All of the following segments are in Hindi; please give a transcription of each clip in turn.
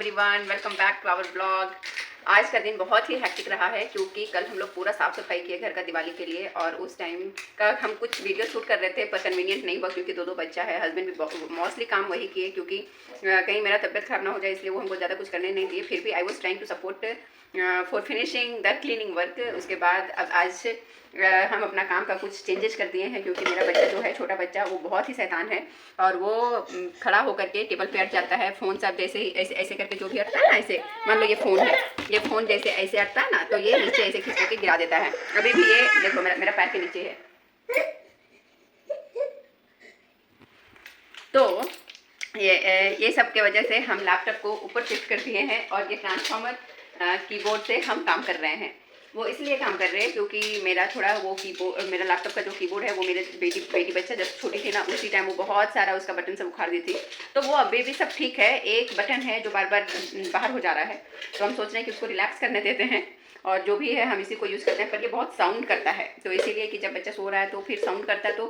Everyone, welcome back to our blog. आज का दिन बहुत ही हेक्टिक रहा है क्योंकि कल हम लोग पूरा साफ़ सफाई किए घर का दिवाली के लिए, और उस टाइम का हम कुछ वीडियो शूट कर रहे थे पर कन्वीनियंट नहीं हुआ क्योंकि दो बच्चा है। हस्बैंड भी मोस्टली काम वही किए क्योंकि कहीं मेरा तबियत खराब ना हो जाए, इसलिए वो हमको ज़्यादा कुछ करने नहीं दिए। फिर भी I was trying to support for finishing the cleaning work. उसके बाद अब आज हम अपना काम का कुछ चेंजेस कर दिए हैं क्योंकि मेरा बच्चा जो है, छोटा बच्चा, वो बहुत ही शैतान है और वो खड़ा होकर के टेबल पे अट जाता है। फ़ोन सब जैसे ही ऐसे ऐसे करके जो भी अटता है ना, ऐसे मान लो ये फ़ोन है, ये फ़ोन जैसे ऐसे अटता है ना तो ये नीचे ऐसे खींच करके गिरा देता है। अभी भी ये देखो मेरा पैर के नीचे है। तो ये सब के वजह से हम लैपटॉप को ऊपर शिफ्ट कर दिए हैं और ये ट्रांसफार्मर कीबोर्ड से हम काम कर रहे हैं। वो इसलिए काम कर रहे हैं क्योंकि मेरा थोड़ा वो कीबोर्ड, मेरा लैपटॉप का जो कीबोर्ड है वो मेरे बेटी बच्चा जब छोटी थी ना, उसी टाइम वो बहुत सारा उसका बटन सब उखाड़ दी थी। तो वो अभी भी सब ठीक है, एक बटन है जो बार बार बाहर हो जा रहा है, तो हम सोच रहे हैं कि उसको रिलैक्स करने देते हैं और जो भी है हम इसी को यूज़ करते हैं। पर ये बहुत साउंड करता है, तो इसीलिए कि जब बच्चा सो रहा है तो फिर साउंड करता है तो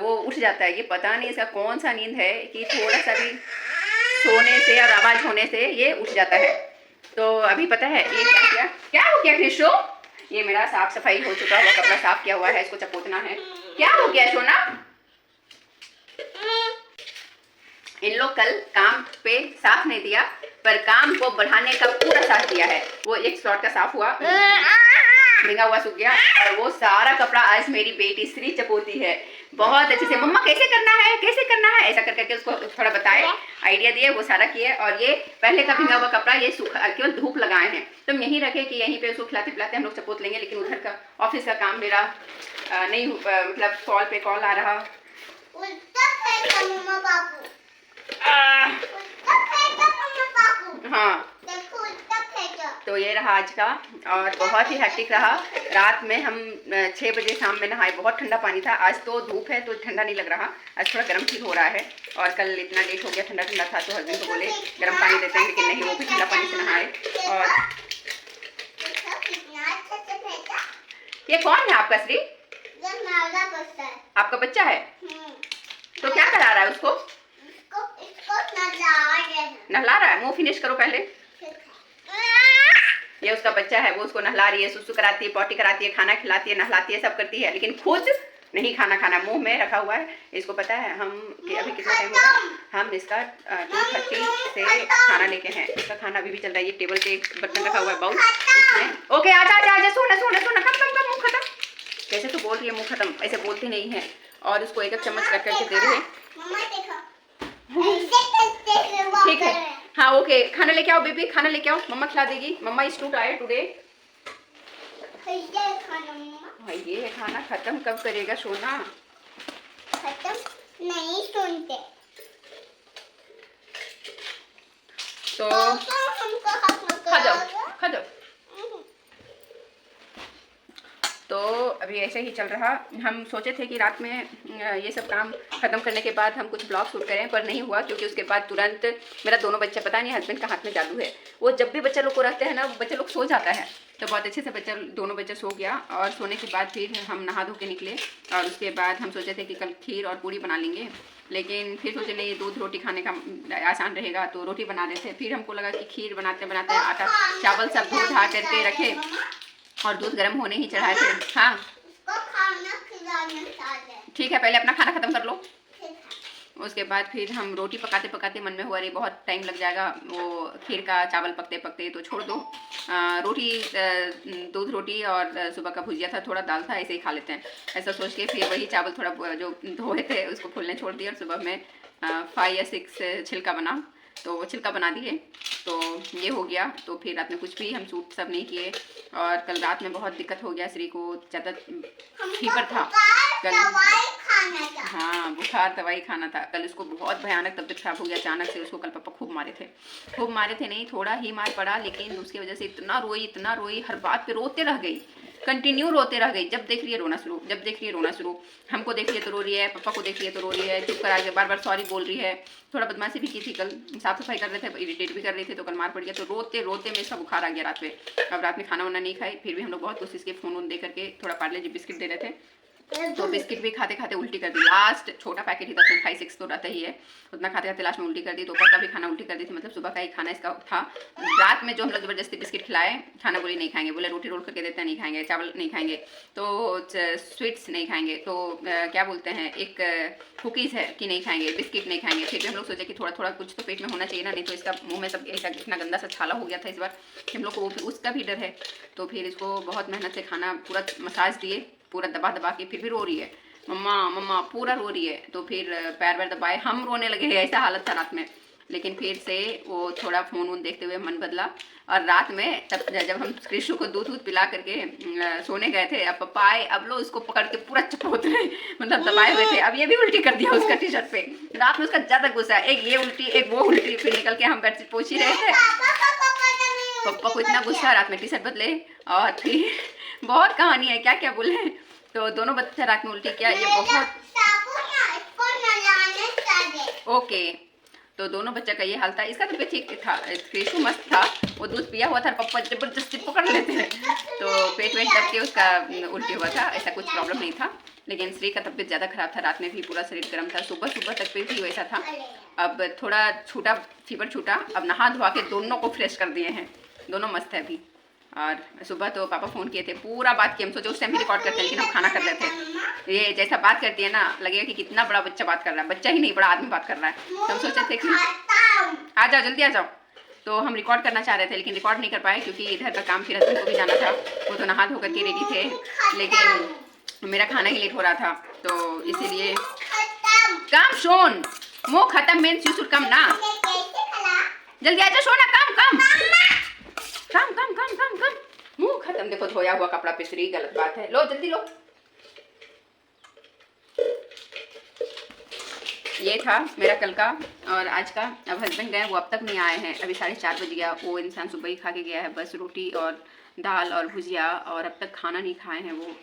वो उठ जाता है। ये पता नहीं इसका कौन सा नींद है कि थोड़ा सा भी सोने से और आवाज़ होने से ये उठ जाता है। तो अभी पता है ये क्या हो गया कृष्णो? ये मेरा साफ सफाई हो चुका हुआ कपड़ा साफ किया हुआ है, इसको चपोतना है। क्या हो गया सोना? इन लोग कल काम पे साफ नहीं दिया पर काम को बढ़ाने का पूरा साथ दिया है। वो एक स्लॉट का साफ हुआ, भिंगा हुआ सूख गया, और वो सारा कपड़ा आज मेरी बेटी श्री चपोती है बहुत अच्छे से। मम्मा कैसे करना है, कैसे करना है, ऐसा कर करके उसको थोड़ा बताए, आइडिया दिए, वो सारा किए। और ये पहले का भिंगा हुआ कपड़ा ये सूखा केवल धूप लगाए हैं, तो हम यहीं रखे कि यहीं पे उसको खिलाते पिलाते हम लोग चपोत लेंगे। लेकिन उधर का ऑफिस का काम मेरा नहीं, मतलब कॉल पे कॉल आ रहा। हाँ, तो ये रहा आज का, और बहुत ही हेक्टिक रहा। रात में हम 6 बजे शाम में नहाए, बहुत ठंडा पानी था। आज तो धूप है तो ठंडा नहीं लग रहा, आज थोड़ा गर्म फील हो रहा है। और कल इतना लेट हो गया, ठंडा ठंडा था, तो हस्बैंड को बोले गर्म पानी देते हैं, लेकिन नहीं, वो भी ठंडा पानी से नहाए। और ये कौन है आपका श्री? आपका बच्चा है? तो क्या करा रहा है उसको? नहला रहा है। मुंह फिनिश करो पहले। ये उसका बच्चा है, वो उसको नहला रही है, सुसु कराती है, पॉटी कराती है, खाना खिलाती है, नहलाती है, सब करती है, लेकिन खुद नहीं खाना मुंह में रखा हुआ है। इसको पता है हम कि अभी कितना टाइम होगा, हम इसका 2:30 से खाना लेके हैं। इसका खाना अभी भी चल रहा है। ये टेबल पे एक बर्तन रखा हुआ है, बाउल, उसमें। ओके आजा सोना कम मुंह खत्म। कैसे तो बोल रही है मुंह खत्म, ऐसे बोलती नहीं है। और उसको एक चम्मच रख करके दे रहे हैं। ठीक है, हाँ ओके। खाना लेके आओ बेबी, खाना लेके आओ, मम्मा खिला देगी। मम्मा इज टू टायर्ड टुडे। ये खाना खत्म कब करेगा सोना? खत्म नहीं सुनते तो खा जाओ। तो अभी ऐसे ही चल रहा। हम सोचे थे कि रात में ये सब काम ख़त्म करने के बाद हम कुछ ब्लॉग शूट करें, पर नहीं हुआ क्योंकि उसके बाद तुरंत मेरा दोनों बच्चा, पता नहीं हस्बैंड का हाथ में जादू है, वो जब भी बच्चा लोग को रखते हैं ना, बच्चा लोग सो जाता है। तो बहुत अच्छे से दोनों बच्चा सो गया, और सोने के बाद फिर हम नहा धो के निकले। और उसके बाद हम सोचे थे कि कल खीर और पूड़ी बना लेंगे, लेकिन फिर सोचे नहीं, दूध रोटी खाने का आसान रहेगा तो रोटी बना रहे थे। फिर हमको लगा कि खीर बनाते बनाते आटा चावल सब धो धा करके रखे और दूध गर्म होने ही चढ़ाए थे। हाँ ठीक है, पहले अपना खाना खत्म कर लो। उसके बाद फिर हम रोटी पकाते पकाते मन में हुआ, अरे बहुत टाइम लग जाएगा वो खीर का चावल पकते पकते, तो छोड़ दो। रोटी, दूध रोटी और सुबह का भुजिया था, थोड़ा दाल था, ऐसे ही खा लेते हैं, ऐसा सोच के फिर वही चावल थोड़ा जो धोए थे उसको फूलने छोड़ दिया। और सुबह में 5 या 6 छिलका बना, तो वो छिलका बना दिए, तो ये हो गया। तो फिर रात में कुछ भी हम शूट सब नहीं किए। और कल रात में बहुत दिक्कत हो गया, श्री को ज़्यादा फीवर था कल। हाँ, बुखार दवाई खाना था कल। उसको बहुत भयानक तबीयत खराब हो गया अचानक से। उसको कल पापा खूब मारे थे, नहीं थोड़ा ही मार पड़ा, लेकिन उसकी वजह से इतना रोई, हर बात पे रोते रह गई, कंटिन्यू रोते रह गई। जब देख रही है रोना शुरू, हमको देख रही है तो रो रही है, पापा को देख रही है तो रो रही है, चुप करा के बार सॉरी बोल रही है। थोड़ा बदमाशी भी की थी कल, साफ सफाई कर रहे थे, इरिटेट भी कर रही थी, तो कल मार पड़ गया। तो रोते में इसका बुखार आ गया रात में। अब रात में खाना वाना नहीं खाई, फिर भी हम लोग बहुत कोशिश की, फ़ोन दे करके थोड़ा पार्ले जी बिस्किट दे रहे थे, तो बिस्किट भी खाते खाते उल्टी कर दी। लास्ट छोटा पैकेट ही था, 5-6 तो रहता ही है, उतना खाते खाते लास्ट में उल्टी कर दी। दोपहर का भी खाना उल्टी कर दी थी, मतलब सुबह का ही खाना इसका था। रात में जो हम लोग जबरदस्ती बिस्किट खिलाए, खाना बोली नहीं खाएंगे, बोले रोटी रोल करके देते नहीं खाएंगे, चावल नहीं खाएंगे, तो स्वीट्स नहीं खाएंगे, तो क्या बोलते हैं, एक कुकीज़ है कि नहीं खाएंगे, बिस्किट नहीं खाएंगे। फिर भी हम लोग सोचे कि थोड़ा थोड़ा कुछ तो पेट में होना चाहिए ना, नहीं तो इसका मुँह में सब ऐसा इतना गंदा सा छाला हो गया था इस बार, हम लोग को वो भी उसका भी डर है। तो फिर इसको बहुत मेहनत से खाना पूरा मसाज दिए, पूरा दबा दबा के, फिर भी रो रही है मम्मा मम्मा, पूरा रो रही है। तो फिर पैर वैर दबाए, हम रोने लगे, ऐसा हालत था रात में। लेकिन फिर से वो थोड़ा फ़ोन वोन देखते हुए मन बदला, और रात में तब जब हम कृष्ण को दूध दूध पिला करके सोने गए थे, अब पापा आए, अब लोग उसको पकड़ के पूरा चपोत रहे, मतलब दबाए हुए थे। अब ये भी उल्टी कर दिया उसका टी शर्ट पे। रात में उसका ज़्यादा गुस्सा, एक ये उल्टी एक वो उल्टी, फिर निकल के हम बेड से पोछ ही रहे थे। पापा को इतना गुस्सा, रात में टी शर्ट बदले, और फिर बहुत कहानी है, क्या क्या बोले। तो दोनों बच्चे रात में उल्टी किया, ये बहुत ओके। तो दोनों बच्चा का ये हाल था। इसका तबीयत ठीक था, कृष्ण मस्त था, वो दूध पिया हुआ था, पापा जबरदस्ती पकड़ लेते हैं, तो पेट वेट दब के उसका उल्टी हुआ था। ऐसा कुछ प्रॉब्लम नहीं था, लेकिन श्री का तबीयत ज़्यादा खराब था, रात में भी पूरा शरीर गर्म था, सुबह सुबह तक पे भी वैसा था। अब थोड़ा छूटा, फीवर छूटा, अब नहा धोवा के दोनों को फ्रेश कर दिए हैं, दोनों मस्त है अभी। और सुबह तो पापा फ़ोन किए थे, पूरा बात की, हम सोचे उस टाइम भी रिकॉर्ड करते हैं, लेकिन हम खाना कर रहे थे। ये जैसा बात करती है ना, लगेगा कि कितना बड़ा बच्चा बात कर रहा है, बच्चा ही नहीं बड़ा आदमी बात कर रहा है। तो हम सोचे थे कि आ जाओ जल्दी आ जाओ, तो हम रिकॉर्ड करना चाह रहे थे, लेकिन रिकॉर्ड नहीं कर पाए, क्योंकि इधर का काम फिर हस्बैंड को भी जाना था, वो तो नहा धो करके रेडी थे, लेकिन मेरा खाना ही लेट हो रहा था, तो इसीलिए काम शोन मुँह खत्म मीन्स यू शुड कम ना, जल्दी आ जाओ सोना, काम काम काम काम काम काम काम, मुँह खत्म। देखो धोया हुआ कपड़ा पे श्री, गलत बात है, लो जल्दी लो। ये था मेरा कल का और आज का। अब हस्बैंड गए, वो अब तक नहीं आए हैं, अभी 4:30 बज गया। वो इंसान सुबह ही खा के गया है, बस रोटी और दाल और भुजिया, और अब तक खाना नहीं खाए हैं वो।